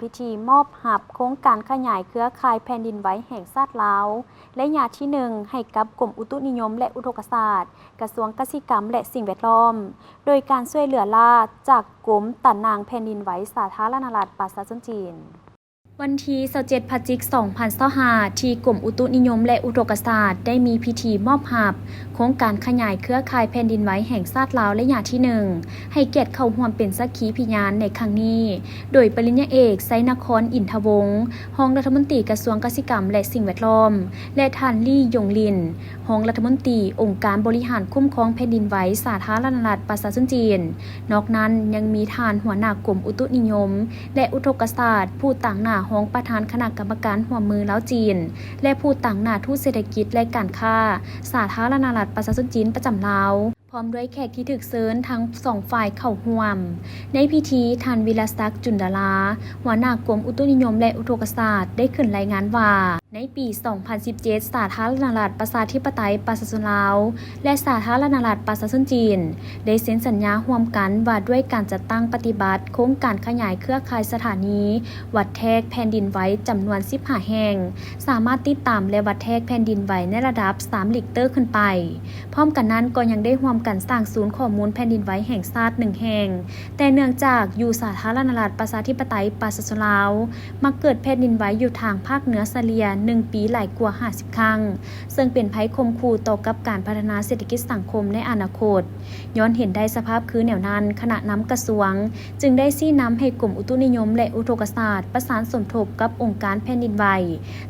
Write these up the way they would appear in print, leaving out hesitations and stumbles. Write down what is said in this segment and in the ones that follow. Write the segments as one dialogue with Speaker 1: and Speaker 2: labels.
Speaker 1: พิธีมอบหับโครงการขยายเครือข่ายแผ่นดินไหวแห่งชาติลาวและญาติที่1ให้กับกรมอุตุนิยมและอุทกศาสตร์กระทรวงเกษตรกรรมและสิ่งแวดล้อมโดยการช่วยเหลือล่าจากกรมตะนางแผ่นดินไหวสาธารณรัฐประชาชนจีนวันที่27 พฤศจิกายน 2025 ที่กรมอุตุนิยมและอุทกศาสตร์ได้มีพิธีมอบหับโครงการขยายเครือข่ายแผ่นดินไหวแห่งชาติลาวและญาติที่1ให้เกียรติเข้าร่วมเป็นสักขีพยานในครั้งนี้โดยปริญญาเอกไซนครอินทวงศ์รองรัฐมนตรีกระทรวงเกษตรกรรมและสิ่งแวดล้อมและท่านลี่ยงลินรองรัฐมนตรีองค์การบริหารคุ้มครองแผ่นดินไหวสาธารณรัฐประชาชนจีนนอกนั้นยังมีท่านหัวหน้ากรมอุตุนิยมและอุทกศาสตร์ผู้ต่างหน้ารองประธานคณะกรรมการร่วมมือลาวจีนและผู้ต่างหน้าทูตเศรษฐกิจและการค้าสาธารณรัฐประชาชนจีนประจำลาวพร้อมด้วยแขกที่ถูกเชิญทั้ง2ฝ่ายเข้าร่วมในพิธีท่านวิรศักดิ์จุนดาราหัวหน้ากรมอุตุนิยมและอุทกศาสตร์ได้ขึ้นรายงานว่าในปี 2017 สาธารณรัฐประชาธิปไตยประชาชนลาวและสาธารณรัฐประชาชนจีนได้เซ็นสัญญาร่วมกันว่าด้วยการจัดตั้งปฏิบัติโครงการขยายเครือข่ายสถานีวัดแทกแผ่นดินไหวจำนวน15แห่งสามารถติดตามและวัดแทกแผ่นดินไหวในระดับ3ริกเตอร์ขึ้นไปพร้อมกันนั้นก็ยังได้ร่วมกันสร้างศูนย์ข้อมูลแผ่นดินไหวแห่งชาติ1แห่งแต่เนื่องจากอยู่สาธารณรัฐประชาธิปไตยประชาชนลาวมักเกิดแผ่นดินไหวอยู่ทางภาคเหนือเฉลี่ย1 ปีหลายกว่า50ครั้งซึ่งเป็นภัยคมขู่ต่อกับการพัฒนาเศรษฐกิจสังคมในอนาคตย้อนเห็นได้สภาพคือแนวนั้นคณะนำกระทรวงจึงได้ชี้นำให้กรมอุตุนิยมและอุทกศาสตร์ประสานสมทบกับองค์การแผ่นดินไหว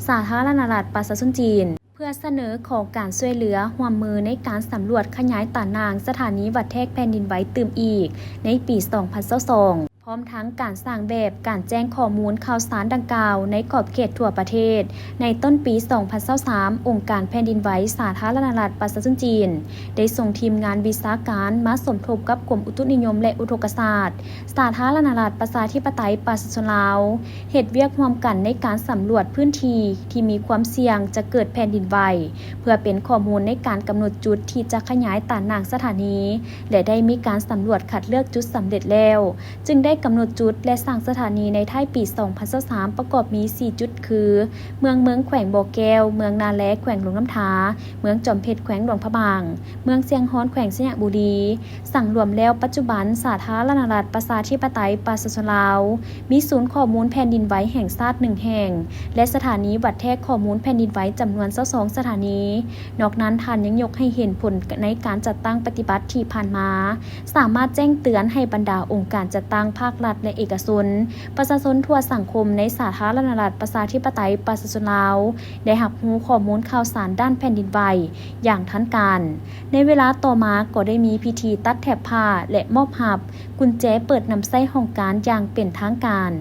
Speaker 1: สาธารณรัฐประชาชนจีนเพื่อเสนอขอการช่วยเหลือร่วมมือในการสำรวจขยายตานางสถานีวัดแทกแผ่นดินไหวตื่มอีกในปี 2022พร้อมทั้งการสร้างแบบการแจ้งข้อมูลข่าวสารดังกล่าวในขอบเขตทั่วประเทศในต้นปี 2023 องค์การแผ่นดินไหวสาธารณรัฐประชาชนจีนได้ส่งทีมงานวิชาการมาสมทบกับกรมอุตุนิยมและอุทกศาสตร์สาธารณรัฐประชาธิปไตยประชาชนลาวเฮ็ดเวียกร่วมกันในการสำรวจพื้นที่ที่มีความเสี่ยงจะเกิดแผ่นดินไหวเพื่อเป็นข้อมูลในการกำหนดจุดที่จะขยายตานางสถานีและได้มีการสำรวจคัดเลือกจุดสำเร็จแล้วจึงได้กำหนดจุดและสร้างสถานีในท้ายปี 2023 ประกอบมี 4 จุดคือเมืองแขวงบ่อแก้วเมืองนาแลแขวงหลวงน้ำทาเมืองจอมเพชรแขวงหลวงพระบางเมืองเชียงฮ้อนแขวงสยบุรีสั่งรวมแล้วปัจจุบันสาธารณรัฐประชาธิปไตยประชาชนลาวมีศูนย์ข้อมูลแผ่นดินไหวแห่งชาติ1แห่งและสถานีวัดแทกข้อมูลแผ่นดินไหวจำนวน22สถานีนอกนั้นท่านยังยกให้เห็นผลในการจัดตั้งปฏิบัติที่ผ่านมาสามารถแจ้งเตือนให้บรรดาองค์การจัดตั้งภาครัฐและเอกชนประชาชนทั่วสังคมในสาธารณรัฐประชาธิปไตยประชาชนลาวได้รับรู้ข้อมูลข่าวสารด้านแผ่นดินไหวอย่างทันการในเวลาต่อมาก็ได้มีพิธีตัดแถบผ้าและมอบหับกุญแจเปิดนำไส้ห้องการอย่างเป็นทางการ